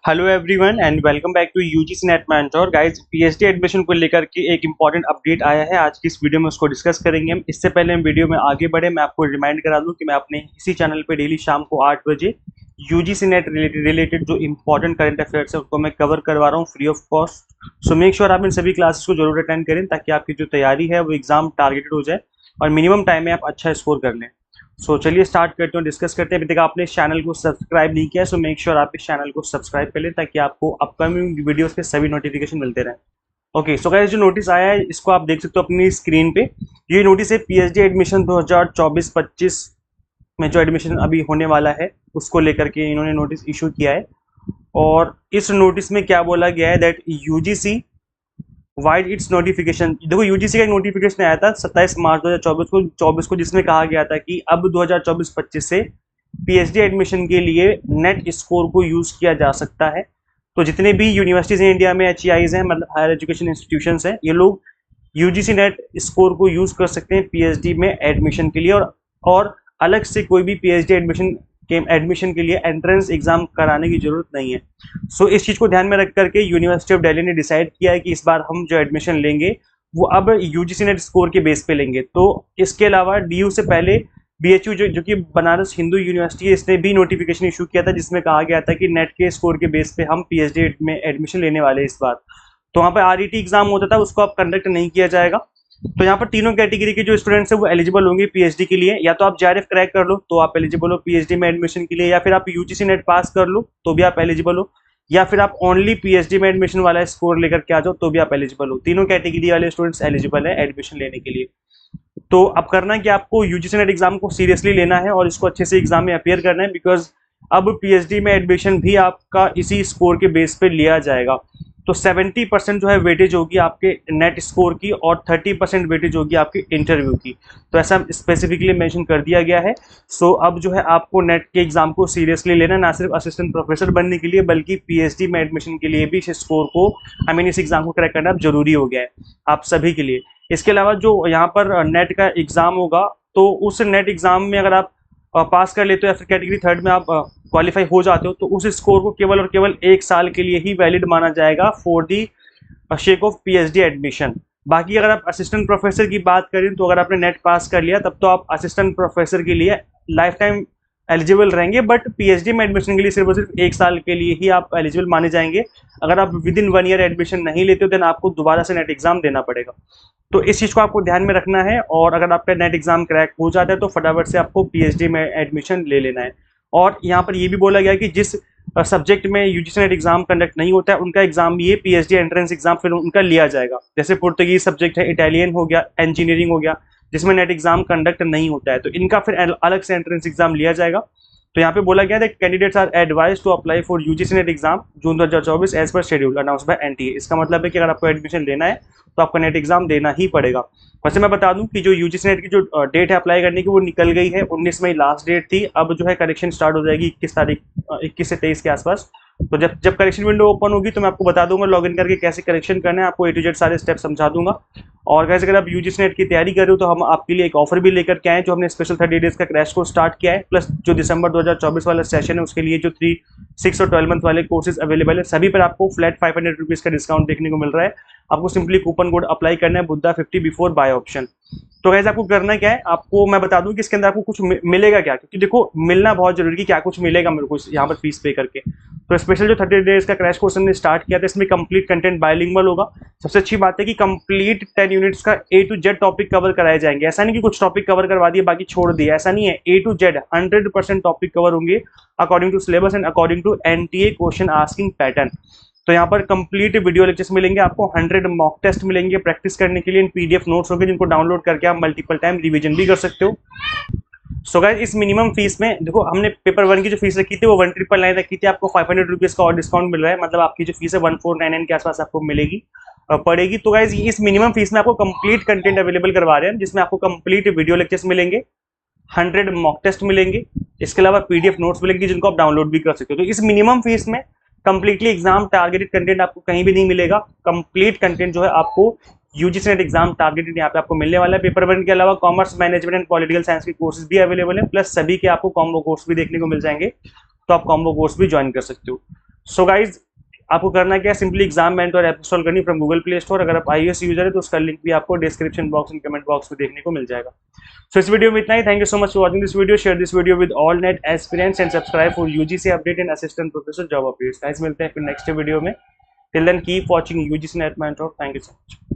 Hello everyone and welcome back to UGC NET mentor guys. PhD admission को लेकर के एक इंपॉर्टेंट अपडेट आया है। आज की इस वीडियो में उसको डिस्कस करेंगे हम। इससे पहले हम वीडियो में आगे बढ़े, मैं आपको रिमाइंड करा दूं कि मैं अपने इसी चैनल पे डेली शाम को 8 बजे यूजीसी नेट रिलेटेड जो इंपॉर्टेंट करंट अफेयर्स है उसको मैं कवर करवा रहा हूँ free of cost. So make sure आप इन सभी क्लासेस को जरूर अटेंड करें ताकि आपकी जो तैयारी है वो एग्जाम टारगेटेड हो जाए और मिनिमम टाइम में आप अच्छा स्कोर कर लें। चलिए स्टार्ट करते हैं, डिस्कस करते हैं। अभी तक आपने इस चैनल को सब्सक्राइब नहीं किया सो मेक श्योर आप इस चैनल को सब्सक्राइब कर लें ताकि आपको अपकमिंग वीडियोस के सभी नोटिफिकेशन मिलते रहें। ओके, सो गाइस जो नोटिस आया है इसको आप देख सकते हो अपनी स्क्रीन पे। ये नोटिस है पीएचडी एडमिशन 2024-25 में जो एडमिशन अभी होने वाला है उसको लेकर के इन्होंने नोटिस इशू किया है। और इस नोटिस में क्या बोला गया है that UGC wide it's notification. देखो यूजीसी का एक नोटिफिकेशन आया था 27 मार्च 2024 को जिसमें कहा गया था कि अब 2024-25 से पीएचडी एडमिशन के लिए नेट स्कोर को यूज किया जा सकता है। तो जितने भी यूनिवर्सिटीज हैं इंडिया में, एचईआईज हैं, मतलब हायर एजुकेशन इंस्टीट्यूशंस हैं, ये लोग यूजीसी नेट स्कोर को यूज कर सकते हैं पीएचडी में एडमिशन के लिए। और अलग से कोई भी पीएचडी एडमिशन के लिए एंट्रेंस एग्जाम कराने की जरूरत नहीं है। इस चीज को ध्यान में रख करके यूनिवर्सिटी ऑफ दिल्ली ने डिसाइड किया है कि इस बार हम जो एडमिशन लेंगे वो अब यूजीसी नेट स्कोर के बेस पे लेंगे। तो इसके अलावा डीयू से पहले बीएचयू जो कि बनारस हिंदू यूनिवर्सिटी है, इसने भी नोटिफिकेशन इशू किया था जिसमें कहा गया था कि नेट के स्कोर के बेस पे हम पीएचडी में एडमिशन लेने वाले इस बार। तो वहाँ पर आरईटी एग्जाम होता था, उसको अब कंडक्ट नहीं किया जाएगा। तो यहाँ पर तीनों कैटेगरी के जो स्टूडेंट्स हैं वो एलिजिबल होंगे पीएचडी के लिए। या तो आप जेआरएफ क्रैक कर लो तो आप एलिजिबल हो पीएचडी में एडमिशन के लिए, या फिर आप यूजीसी नेट पास कर लो तो भी आप एलिजिबल हो, या फिर आप ओनली पीएचडी में एडमिशन वाला स्कोर लेकर के आ जाओ तो भी आप एलिजिबल हो। तीनों कैटेगरी वाले स्टूडेंट्स एलिजिबल है एडमिशन लेने के लिए। तो अब करना है कि आपको यूजीसी नेट एग्जाम को सीरियसली लेना है और इसको अच्छे से एग्जाम में अपियर करना है, बिकॉज अब पीएचडी में एडमिशन भी आपका इसी स्कोर के बेस पे लिया जाएगा। तो 70% जो है वेटेज होगी आपके नेट स्कोर की और 30% वेटेज होगी आपके इंटरव्यू की। तो ऐसा स्पेसिफिकली मेंशन कर दिया गया है। अब जो है आपको नेट के एग्जाम को सीरियसली लेना, ना सिर्फ असिस्टेंट प्रोफेसर बनने के लिए बल्कि पीएचडी में एडमिशन के लिए भी इस स्कोर को इस एग्जाम को क्रैक करना जरूरी हो गया है आप सभी के लिए। इसके अलावा जो यहाँ पर नेट का एग्जाम होगा तो उस नेट एग्जाम में अगर आप पास कर लेते हो या फिर कैटेगरी थर्ड में आप क्वालिफाई हो जाते हो तो उस स्कोर को केवल और केवल 1 साल के लिए ही वैलिड माना जाएगा for the shake of PhD admission. बाकी अगर आप असिस्टेंट प्रोफेसर की बात करें तो अगर आपने नेट पास कर लिया तब तो आप असिस्टेंट प्रोफेसर के लिए लाइफ टाइम एलिजिबल रहेंगे, बट पीएचडी में एडमिशन के लिए सिर्फ और सिर्फ 1 साल के लिए ही आप एलिजिबल माने जाएंगे। अगर आप विद इन 1 ईयर एडमिशन नहीं लेते हो देन आपको दोबारा से नेट एग्जाम देना पड़ेगा। तो इस चीज को आपको ध्यान में रखना है और अगर आपका नेट एग्जाम क्रैक हो जाता है तो फटाफट से आपको पीएचडी में एडमिशन ले लेना है। और यहाँ पर ये भी बोला गया कि जिस सब्जेक्ट में यूजीसी नेट एग्जाम कंडक्ट नहीं होता है उनका एग्जाम ये पीएचडी एंट्रेंस एग्जाम फिर उनका लिया जाएगा। जैसे पुर्तगीज सब्जेक्ट है, इटालियन हो गया, इंजीनियरिंग हो गया, जिसमें नेट एग्जाम कंडक्ट नहीं होता है तो इनका फिर अलग से एंट्रेंस एग्जाम लिया जाएगा। तो यहाँ पे बोला गया है candidates are advise to apply for UGC NET exam June 2024 as per schedule announce by NTA. इसका मतलब है कि अगर आपको एडमिशन लेना है तो आपको नेट एग्जाम देना ही पड़ेगा। वैसे मैं बता दूं कि जो यूजीसी नेट की जो डेट है अप्लाई करने की वो निकल गई है, 19 मई लास्ट डेट थी। अब जो है करेक्शन स्टार्ट हो जाएगी 21 से 23 के आसपास। तो जब करेक्शन विंडो ओपन होगी तो मैं आपको बता दूंगा लॉगिन करके कैसे करेक्शन करना है, आपको A to Z सारे स्टेप समझा दूंगा। और गाइस अगर आप यूजीसी नेट की तैयारी कर रहे हो तो हम आपके लिए एक ऑफर भी लेकर के आए जो हमने स्पेशल 30 डेज का क्रैश कोर्स स्टार्ट किया है, प्लस जो दिसंबर 2024 वाला सेशन है उसके लिए जो 3, 6 और 12 मंथ वाले कोर्सेज अवेलेबल है सभी पर आपको फ्लैट 500 रुपीज का डिस्काउंट देखने को मिल रहा है। आपको सिंपली कूपन कोड अप्लाई करना है बुद्धा 50 बिफोर बाय ऑप्शन। तो गाइस आपको करना क्या है, आपको मैं बता दूं कि इसके अंदर आपको कुछ मिलेगा क्या, क्योंकि देखो मिलना बहुत जरूरी है, क्या कुछ मिलेगा मेरे को यहाँ पर फीस पे करके। तो स्पेशल जो 30 डेज का क्रैश कोर्स हमने स्टार्ट किया था इसमें कंप्लीट कंटेंट बायलिंगुअल होगा। सबसे अच्छी बात है कि कंप्लीट 10 यूनिट्स का A to Z topic cover कराए जाएंगे। ऐसा नहीं कि कुछ टॉपिक कवर करवा दिए बाकी छोड़ दिए, ऐसा नहीं है। A to Z 100% topic cover होंगे according to syllabus and according to NTA question asking pattern. तो यहाँ पर कंप्लीट वीडियो लेक्चर्स मिलेंगे आपको, 100 मॉक टेस्ट मिलेंगे प्रैक्टिस करने के लिए, पीडीएफ नोट्स होंगे जिनको डाउनलोड करके आप मल्टीपल टाइम रिवीजन भी कर सकते हो। सो गाइस इस मिनिमम फीस में देखो हमने पेपर 1 की जो फीस रखी थी वो 1999 रखी थी, आपको 500 रुपीज का और डिस्काउंट मिल रहा है, मतलब आपकी जो फीस है 1499 के आसपास आपको मिलेगी पड़ेगी। तो गाइस इस मिनिमम फीस में आपको कंप्लीट कंटेंट अवेलेबल करवा रहे हैं जिसमें आपको कंप्लीट वीडियो लेक्चर्स मिलेंगे, 100 मॉक टेस्ट मिलेंगे, इसके अलावा पीडीएफ नोट्स मिलेंगे जिनको आप डाउनलोड भी कर सकते हो। तो इस मिनिमम फीस में कंप्लीटली एग्जाम टारगेटेड कंटेंट आपको कहीं भी नहीं मिलेगा। कंप्लीट कंटेंट जो है आपको यूजीसी नेट एग्जाम टारगेटेड यहाँ पे आपको मिलने वाला है। पेपर 1 के अलावा commerce, management and political science के कोर्सेज भी अवेलेबल है, प्लस सभी के आपको कॉम्बो कोर्स भी देखने को मिल जाएंगे, तो आप कॉम्बो कोर्स भी ज्वाइन कर सकते हो। सो गाइज आपको करना क्या है, simply exam mentor app install करनी फ्रॉम गूगल प्ले स्टोर। अगर आप iOS यूजर है तो उसका लिंक भी आपको description box and comment box में देखने को मिल जाएगा। सो इस वीडियो में इतना ही। Thank you so much for watching this video. Share this video with all NET aspirants and subscribe for UGC update and assistant professor job updates. Guys मिलते हैं फिर नेक्स्ट वीडियो में। Till then keep watching UGC NET mentor. Thank you so much.